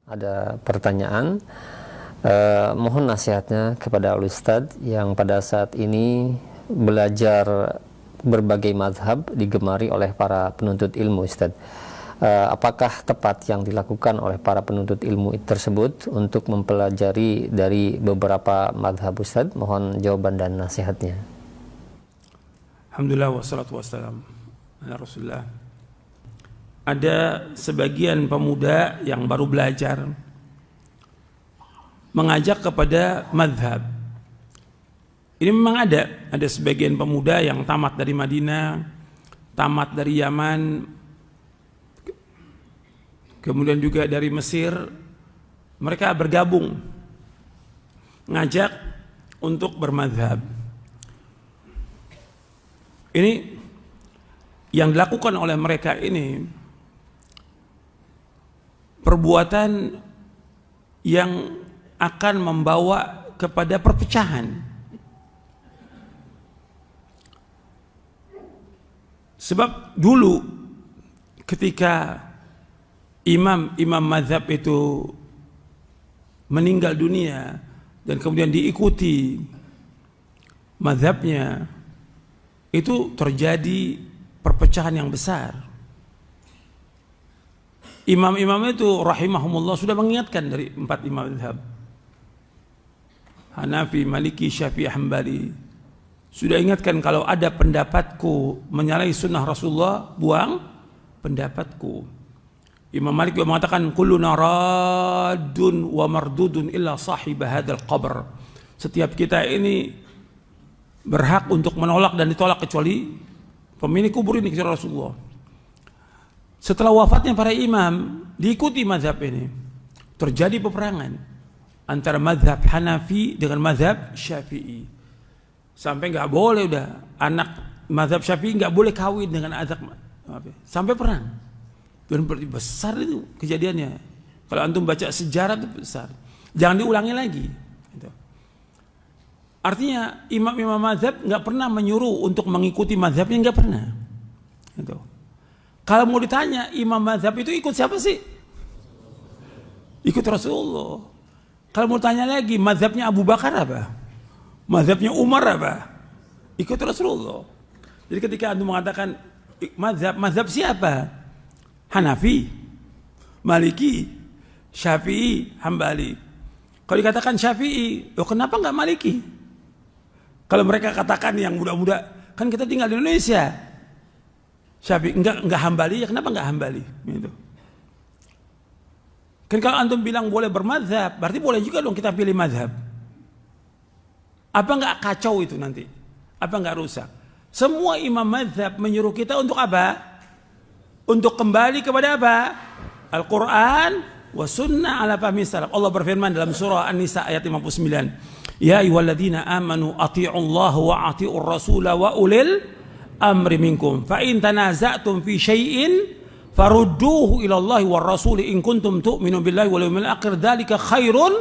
Ada pertanyaan, mohon nasihatnya kepada Ustadz yang pada saat ini belajar berbagai mazhab digemari oleh para penuntut ilmu, Ustadz. Apakah tepat yang dilakukan oleh para penuntut ilmu tersebut untuk mempelajari dari beberapa mazhab, Ustadz? Mohon jawaban dan nasihatnya. Alhamdulillah wassalatu wassalam ala Rasulullah. Ada sebagian pemuda yang baru belajar mengajak kepada mazhab. Ini memang ada sebagian pemuda yang tamat dari Madinah, tamat dari Yaman, kemudian juga dari Mesir. Mereka bergabung ngajak untuk bermazhab. Ini yang dilakukan oleh mereka ini perbuatan yang akan membawa kepada perpecahan. Sebab dulu ketika imam mazhab itu meninggal dunia dan kemudian diikuti mazhabnya, itu terjadi perpecahan yang besar. Imam-imam itu rahimahumullah sudah mengingatkan dari 4 imam mazhab, Hanafi, Maliki, Syafi'i, Hambali. Sudah ingatkan kalau ada pendapatku menyalahi sunnah Rasulullah, buang pendapatku. Imam Malik juga mengatakan kulluna raddun wa mardudun illa sahib hadzal qabr. Setiap kita ini berhak untuk menolak dan ditolak kecuali pemilik kubur ini, kecuali Rasulullah. Setelah wafatnya para imam, diikuti mazhab ini, terjadi peperangan antara mazhab Hanafi dengan mazhab Syafi'i. Sampai nggak boleh udah anak mazhab Syafi'i nggak boleh kawin dengan anak, sampai perang. Dan besar itu kejadiannya. Kalau antum baca sejarah itu besar. Jangan diulangi lagi. Artinya imam-imam mazhab nggak pernah menyuruh untuk mengikuti mazhabnya, nggak pernah. Gitu. Kalau mau ditanya imam mazhab itu ikut siapa sih? Ikut Rasulullah. Kalau mau tanya lagi mazhabnya Abu Bakar apa? Mazhabnya Umar apa? Ikut Rasulullah. Jadi ketika antum mengatakan mazhab siapa? Hanafi, Maliki, Syafi'i, Hambali. Kalau dikatakan Syafi'i, kenapa nggak Maliki? Kalau mereka katakan yang muda-muda, kan kita tinggal di Indonesia. Syafi'i enggak Hambali, ya kenapa enggak Hambali? Gitu. Kan kalau antum bilang boleh bermazhab, berarti boleh juga dong kita pilih mazhab. Apa enggak kacau itu nanti? Apa enggak rusak? Semua imam mazhab menyuruh kita untuk apa? Untuk kembali kepada apa? Al-Quran wa sunnah ala fahmi salaf. Allah berfirman dalam surah An-Nisa ayat 59. Ya ayyuhalladzina amanu athi'ullaha wa athi'ur rasula wa ulil amri minkum fa in tanaza'tum fi syai'in farudduhu ila Allahi war rasul in kuntum tu'minu billahi wal yawmil akhir dzalika khairun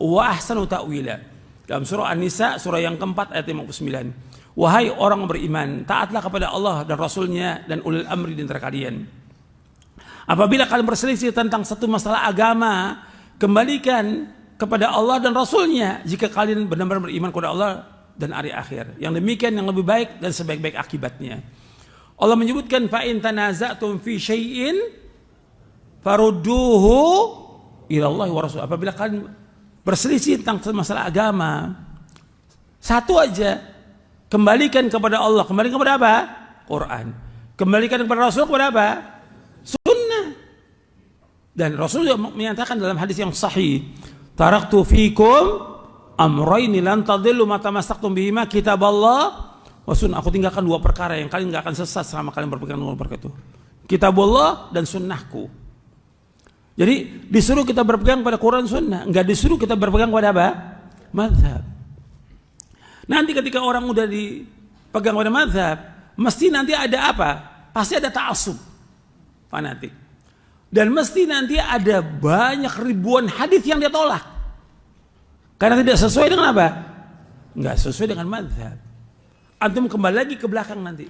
wa ahsanu ta'wila. Dalam surah An-Nisa surah yang keempat ayat 59. Wahai orang beriman, taatlah kepada Allah dan Rasulnya dan ulil amri di antara kalian. Apabila kalian berselisih tentang satu masalah agama, kembalikan kepada Allah dan Rasulnya jika kalian benar-benar beriman kepada Allah dan hari akhir. Yang demikian yang lebih baik dan sebaik-baik akibatnya. Allah menyebutkan fa in tanaza'tum fi syai'in farudduhu ila Allah wa rasul. Apabila kalian berselisih tentang masalah agama, satu aja, kembalikan kepada Allah. Kembalikan kepada apa? Quran. Kembalikan kepada Rasul kepada apa? Sunnah. Dan Rasul menyatakan dalam hadis yang sahih, taraktu fikum amrayni lan tadillu ma tamassaktum bihima kitaballah wa sunnah. Aku tinggalkan 2 perkara yang kalian enggak akan sesat selama kalian berpegang dengan perkara itu. Kitabullah dan sunnahku. Jadi disuruh kita berpegang pada Quran sunnah, enggak disuruh kita berpegang pada apa? Mazhab. Nanti ketika orang udah dipegang pada mazhab, mesti nanti ada apa? Pasti ada ta'assub, fanatik. Dan mesti nanti ada banyak ribuan hadis yang dia tolak. Karena tidak sesuai dengan apa? Enggak sesuai dengan mazhab. Antum kembali lagi ke belakang nanti.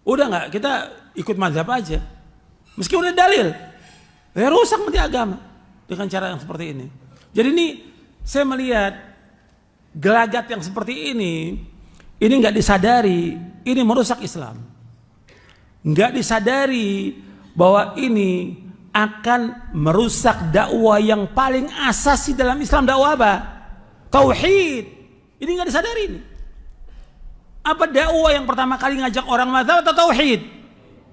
Udah enggak, kita ikut mazhab aja. Meski udah dalil. Ya rusak nanti agama dengan cara yang seperti ini. Jadi ini saya melihat gelagat yang seperti ini nggak disadari, ini merusak Islam. Nggak disadari bahwa ini akan merusak dakwah yang paling asasi dalam Islam. Dakwah apa? Tauhid. Ini nggak disadari ini. Apa dakwah yang pertama kali ngajak orang mazhab atau tauhid?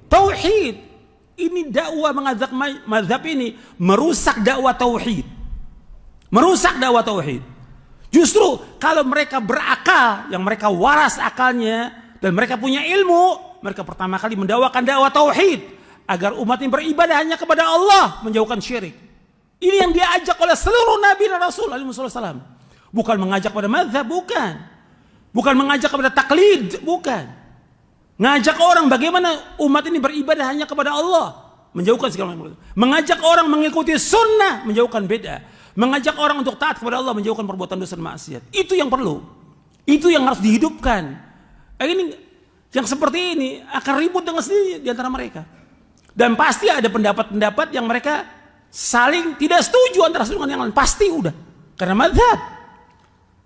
Tauhid. Ini dakwah mengajak mazhab ini merusak dakwah tauhid. Merusak dakwah tauhid. Justru kalau mereka berakal, yang mereka waras akalnya dan mereka punya ilmu, mereka pertama kali mendakwakan dakwah tauhid agar umat ini beribadah hanya kepada Allah, menjauhkan syirik. Ini yang diajak oleh seluruh nabi dan rasul alaihi wasallam. Bukan mengajak pada mazhab, bukan. Bukan mengajak kepada taklid, bukan. Ngajak orang bagaimana umat ini beribadah hanya kepada Allah, menjauhkan segala macam. Mengajak orang mengikuti sunnah, menjauhkan bid'ah. Mengajak orang untuk taat kepada Allah, menjauhkan perbuatan dosa dan maksiat. Itu yang perlu. Itu yang harus dihidupkan. Ini yang seperti ini akan ribut dengan sendiri di antara mereka. Dan pasti ada pendapat-pendapat yang mereka saling tidak setuju antara satu dengan yang lain. Pasti udah. Karena mazhab.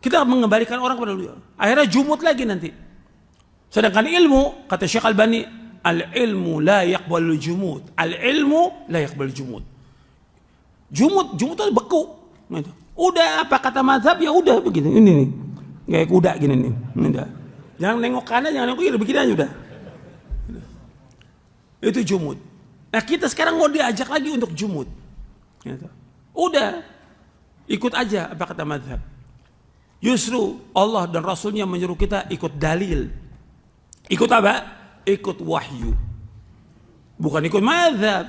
Kita mengembalikan orang kepada beliau. Akhirnya jumut lagi nanti. Sedangkan ilmu, kata Syekh Albani, al-ilmu la yaqbalul jumud. Al-ilmu la yaqbalul jumud. Jumud itu beku. Udah apa kata mazhab ya udah begitu. Ini nih. Kayak kuda gini nih. Udah. Jangan nengok kanan, jangan nengok kiri, begini aja udah. Itu jumud. Nah, kita sekarang mau diajak lagi untuk jumud. Udah. Ikut aja apa kata mazhab. Justru Allah dan Rasulnya menyuruh kita ikut dalil. Ikut apa? Ikut wahyu. Bukan ikut mazhab.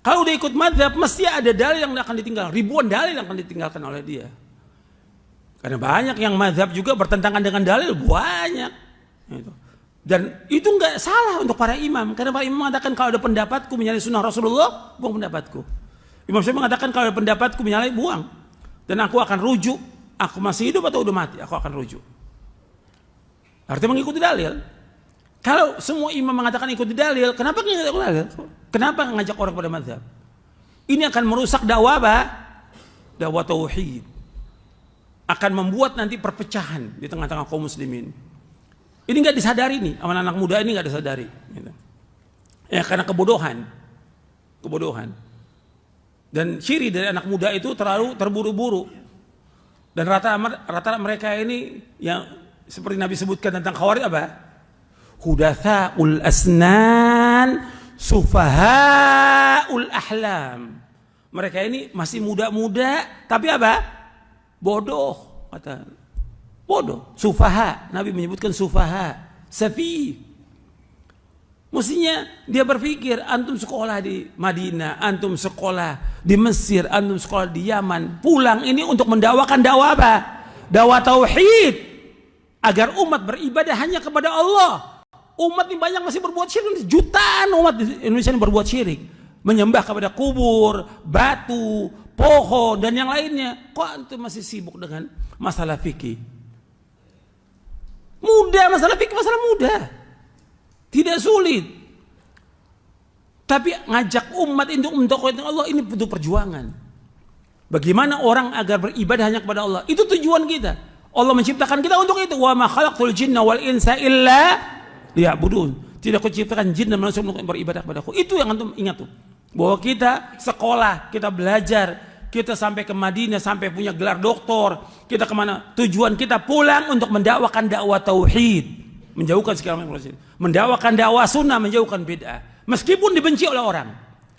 Kalau udah ikut mazhab, mesti ada dalil yang akan ditinggalkan. Ribuan dalil yang akan ditinggalkan oleh dia. Karena banyak yang mazhab juga bertentangan dengan dalil. Banyak. Dan itu nggak salah untuk para imam. Karena para imam mengatakan kalau ada pendapatku menyalahi sunnah Rasulullah, buang pendapatku. Imam Syafi'i mengatakan kalau ada pendapatku menyalahi, buang. Dan aku akan rujuk. Aku masih hidup atau udah mati, aku akan rujuk. Artinya mengikuti dalil. Kalau semua imam mengatakan ikuti dalil, kenapa nggak ngajak dalil? Kenapa ngajak orang pada mazhab? Ini akan merusak dakwah apa? Dakwah tauhid. Akan membuat nanti perpecahan di tengah-tengah kaum muslimin. Ini nggak disadari nih, anak-anak muda ini nggak disadari. Ya karena kebodohan. Dan ciri dari anak muda itu terlalu terburu-buru. Dan rata-rata mereka ini yang seperti Nabi sebutkan tentang khawarij apa? Hudatsaul asnan, sufahaul ahlam. Mereka ini masih muda-muda, tapi apa? Bodoh, kata. Bodoh, sufaha. Nabi menyebutkan sufaha, safi. Mestinya dia berpikir, antum sekolah di Madinah, antum sekolah di Mesir, antum sekolah di Yaman, pulang ini untuk mendakwakan dakwah apa? Dakwah tauhid, agar umat beribadah hanya kepada Allah. Umat ini banyak masih berbuat syirik, jutaan umat di Indonesia ini berbuat syirik, menyembah kepada kubur, batu, pohon dan yang lainnya. Kok antum masih sibuk dengan masalah fikih? Mudah, masalah fikih masalah mudah. Tidak sulit. Tapi ngajak umat untuk mendakwakan Allah ini butuh perjuangan. Bagaimana orang agar beribadah hanya kepada Allah? Itu tujuan kita. Allah menciptakan kita untuk itu. Wa ma khalaqtul jinna wal insa illa liya'budun. Tidak kuciptakan jin dan manusia untuk beribadah kepadaku. Itu yang antum ingat tuh. Bahwa kita sekolah, kita belajar, kita sampai ke Madinah, sampai punya gelar doktor, kita kemana? Tujuan kita pulang untuk mendakwakan dakwah tauhid. Menjauhkan segala macam, mendakwakan dakwah sunnah, menjauhkan bid'ah. Meskipun dibenci oleh orang,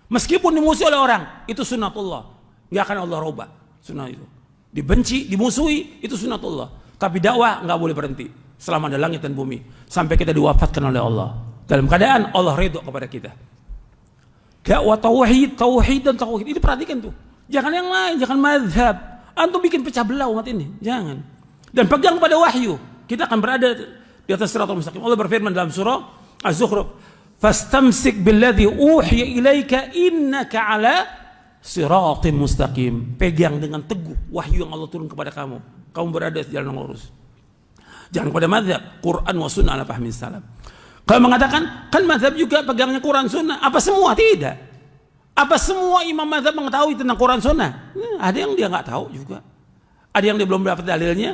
meskipun dimusuhi oleh orang, itu sunnatullah. Nggak akan Allah robah sunnah itu. Dibenci, dimusuhi, itu sunnatullah. Tapi dakwah nggak boleh berhenti selama ada langit dan bumi, sampai kita diwafatkan oleh Allah dalam keadaan Allah ridho kepada kita. Dakwah tauhid, tauhid dan tauhid itu perhatikan tuh. Jangan yang lain, jangan mazhab. Antum bikin pecah belah umat ini, jangan. Dan pegang pada wahyu. Kita akan berada di atas siratal mustaqim. Allah berfirman dalam surah Az-Zukhruf, "Fastamsik billadzi uhiya ilaika innaka 'ala siratim mustaqim." Pegang dengan teguh wahyu yang Allah turun kepada kamu. Kamu berada di jalan yang lurus. Jangan kepada mazhab, Quran wa sunnah ala fahmi salaf. Kalau mengatakan kan mazhab juga pegangnya Quran sunnah, apa semua? Tidak. Apa semua imam mazhab mengetahui tentang Quran Sunnah? Ada yang dia nggak tahu juga. Ada yang dia belum dapat dalilnya.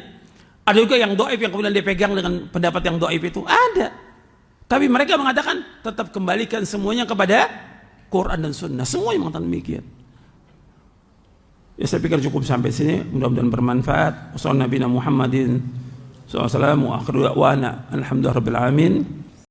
Ada juga yang doib yang kemudian dia pegang dengan pendapat yang doib itu. Ada. Tapi mereka mengatakan tetap kembalikan semuanya kepada Quran dan Sunnah. Semua yang mengatakan demikian. Ya saya pikir cukup sampai sini. Mudah-mudahan bermanfaat. Wassalamualaikum warahmatullahi wabarakatuh. Alhamdulillah rabbil alamin.